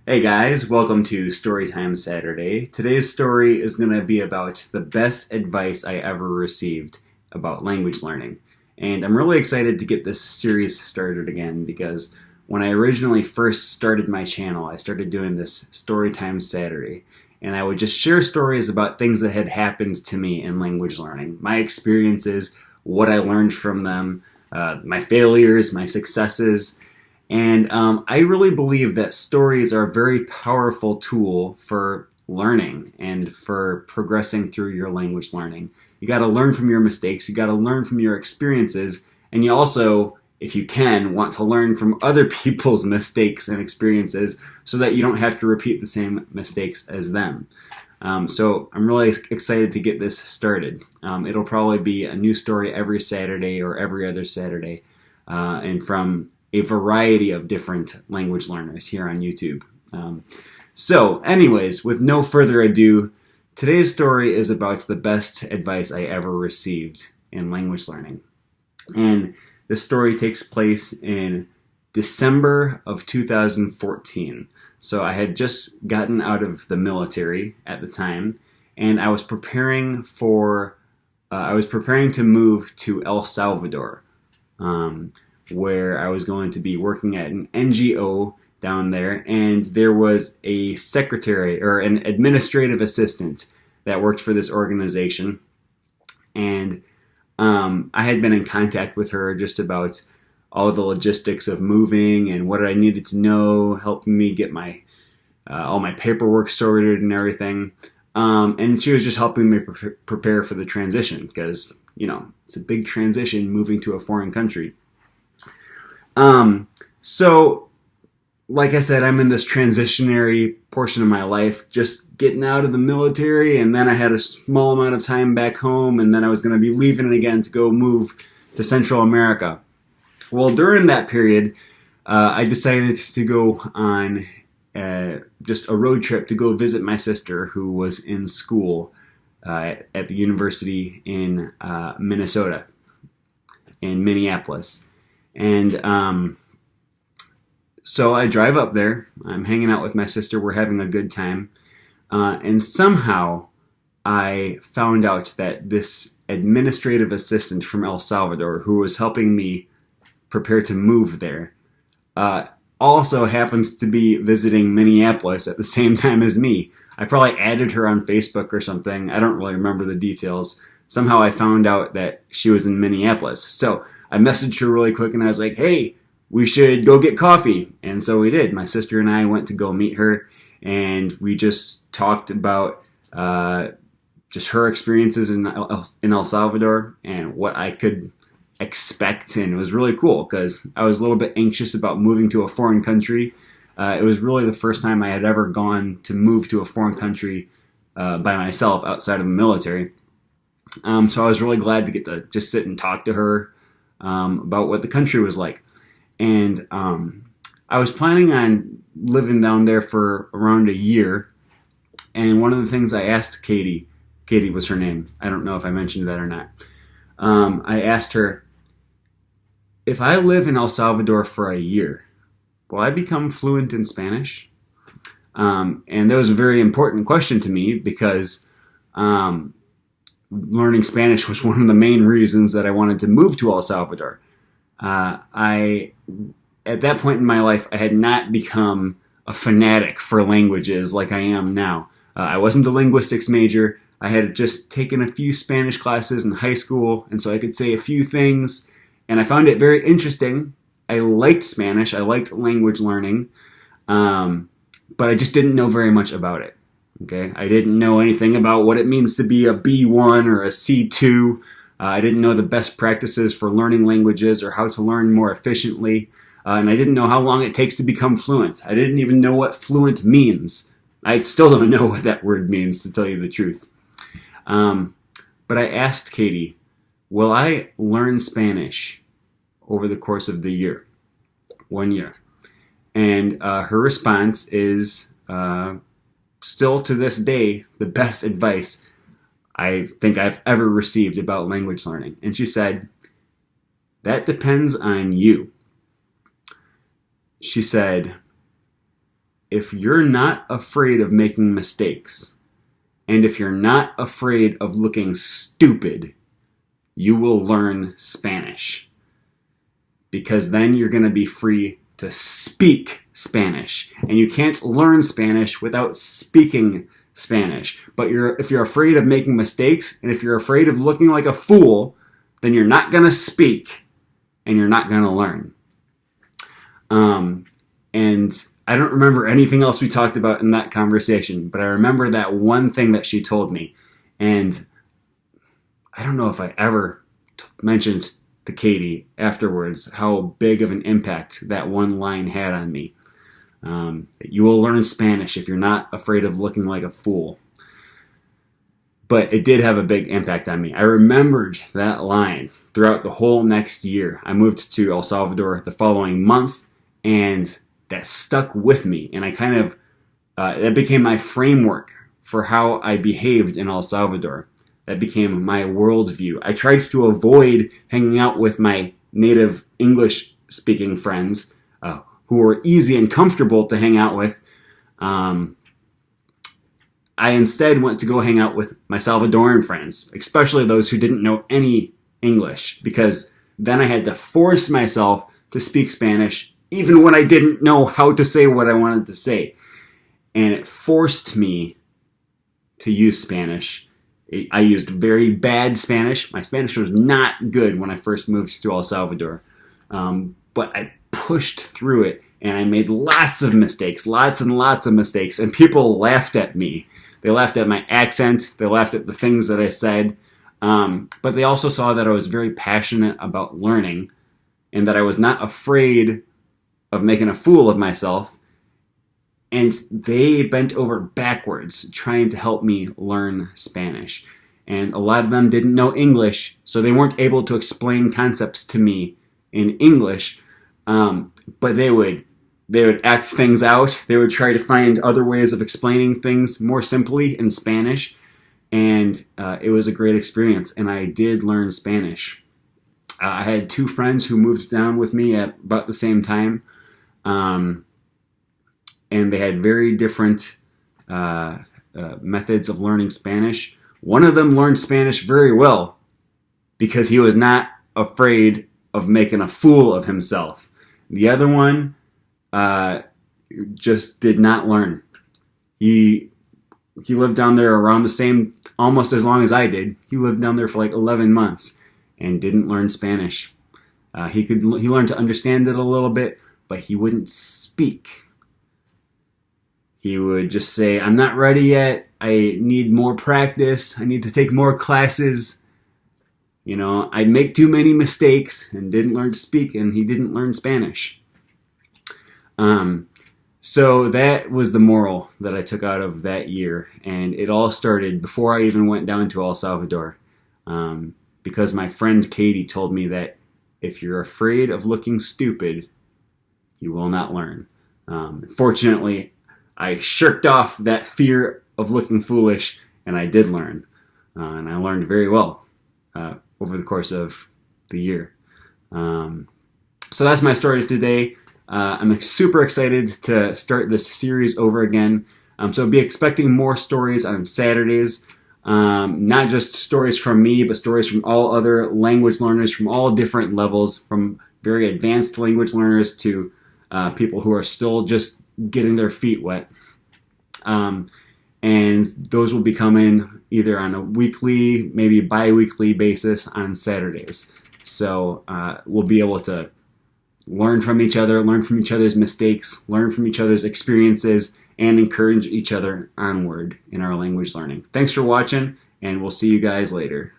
Hey guys, welcome to Storytime Saturday. Today's story is going to be about the best advice I ever received about language learning. And I'm really excited to get this series started again because when I originally first started my channel, I started doing this Storytime Saturday. And I would just share stories about things that had happened to me in language learning, my experiences, what I learned from them, my failures, my successes. And I really believe that stories are a very powerful tool for learning and for progressing through your language learning. You got to learn from your mistakes, you got to learn from your experiences, and you also, if you can, want to learn from other people's mistakes and experiences so that you don't have to repeat the same mistakes as them. So I'm really excited to get this started. It'll probably be a new story every Saturday or every other Saturday, and from a variety of different language learners here on YouTube. So anyways, with no further ado, today's story is about the best advice I ever received in language learning. And this story takes place in December of 2014. So I had just gotten out of the military at the time, and I was preparing to move to El Salvador, where I was going to be working at an NGO down there, and there was a secretary or an administrative assistant that worked for this organization, and I had been in contact with her just about all the logistics of moving and what I needed to know, helping me get my all my paperwork sorted and everything, and she was just helping me prepare for the transition because, it's a big transition moving to a foreign country. So, like I said, I'm in this transitionary portion of my life, just getting out of the military, and then I had a small amount of time back home, and then I was going to be leaving it again to go move to Central America. Well, during that period, I decided to go on just a road trip to go visit my sister, who was in school at the university in Minnesota, in Minneapolis. And so I drive up there. I'm hanging out with my sister. We're having a good time. And somehow I found out that this administrative assistant from El Salvador, who was helping me prepare to move there, also happens to be visiting Minneapolis at the same time as me. I probably added her on Facebook or something. I don't really remember the details. Somehow I found out that she was in Minneapolis. So I messaged her really quick and I was like, hey, we should go get coffee. And so we did. My sister and I went to go meet her, and we just talked about just her experiences in El Salvador and what I could expect. And it was really cool because I was a little bit anxious about moving to a foreign country. It was really the first time I had ever gone to move to a foreign country by myself outside of the military. So I was really glad to get to just sit and talk to her about what the country was like. And I was planning on living down there for around a year. And one of the things I asked Katie was her name. I don't know if I mentioned that or not. I asked her, if I live in El Salvador for a year, will I become fluent in Spanish? And that was a very important question to me because learning Spanish was one of the main reasons that I wanted to move to El Salvador. At that point in my life, I had not become a fanatic for languages like I am now. I wasn't a linguistics major. I had just taken a few Spanish classes in high school, and so I could say a few things, and I found it very interesting. I liked Spanish. I liked language learning, but I just didn't know very much about it. Okay, I didn't know anything about what it means to be a B1 or a C2. I didn't know the best practices for learning languages or how to learn more efficiently. And I didn't know how long it takes to become fluent. I didn't even know what fluent means. I still don't know what that word means, to tell you the truth. But I asked Katie, will I learn Spanish over the course of the year? 1 year. And her response is still to this day the best advice I think I've ever received about language learning. And she said, that depends on you. She said, if you're not afraid of making mistakes, and if you're not afraid of looking stupid, you will learn Spanish. Because then you're going to be free to speak Spanish. And you can't learn Spanish without speaking Spanish. But if you're afraid of making mistakes, and if you're afraid of looking like a fool, then you're not going to speak, and you're not going to learn. And I don't remember anything else we talked about in that conversation, but I remember that one thing that she told me. And I don't know if I ever mentioned to Katie afterwards how big of an impact that one line had on me. You will learn Spanish if you're not afraid of looking like a fool. But it did have a big impact on me. I remembered that line throughout the whole next year. I moved to El Salvador the following month, and that stuck with me. And I kind of, that became my framework for how I behaved in El Salvador. That became my worldview. I tried to avoid hanging out with my native English-speaking friends, who were easy and comfortable to hang out with. I instead went to go hang out with my Salvadoran friends, especially those who didn't know any English, because then I had to force myself to speak Spanish, even when I didn't know how to say what I wanted to say. And it forced me to use Spanish. I used very bad Spanish. My Spanish was not good when I first moved to El Salvador. But I pushed through it, and I made lots of mistakes, lots and lots of mistakes, and people laughed at me. They laughed at my accent. They laughed at the things that I said. But they also saw that I was very passionate about learning, and that I was not afraid of making a fool of myself. And they bent over backwards trying to help me learn Spanish. And a lot of them didn't know English, so they weren't able to explain concepts to me in English. But they would act things out. They would try to find other ways of explaining things more simply in Spanish. And it was a great experience. And I did learn Spanish. I had two friends who moved down with me at about the same time. And they had very different methods of learning Spanish. One of them learned Spanish very well because he was not afraid of making a fool of himself. The other one just did not learn. He lived down there around the same, almost as long as I did. He lived down there for like 11 months and didn't learn Spanish. He learned to understand it a little bit, but he wouldn't speak. He would just say, "I'm not ready yet. I need more practice. I need to take more classes. You know, I make too many mistakes," and didn't learn to speak, and he didn't learn Spanish. So that was the moral that I took out of that year. And it all started before I even went down to El Salvador. Because my friend Katie told me that if you're afraid of looking stupid, you will not learn. Fortunately, I shirked off that fear of looking foolish, and I did learn. And I learned very well over the course of the year. So that's my story today. I'm super excited to start this series over again. So be expecting more stories on Saturdays. Not just stories from me, but stories from all other language learners from all different levels, from very advanced language learners to people who are still just getting their feet wet. And those will be coming either on a weekly, maybe bi-weekly basis on Saturdays. So we'll be able to learn from each other, learn from each other's mistakes, learn from each other's experiences, and encourage each other onward in our language learning. Thanks for watching, and we'll see you guys later.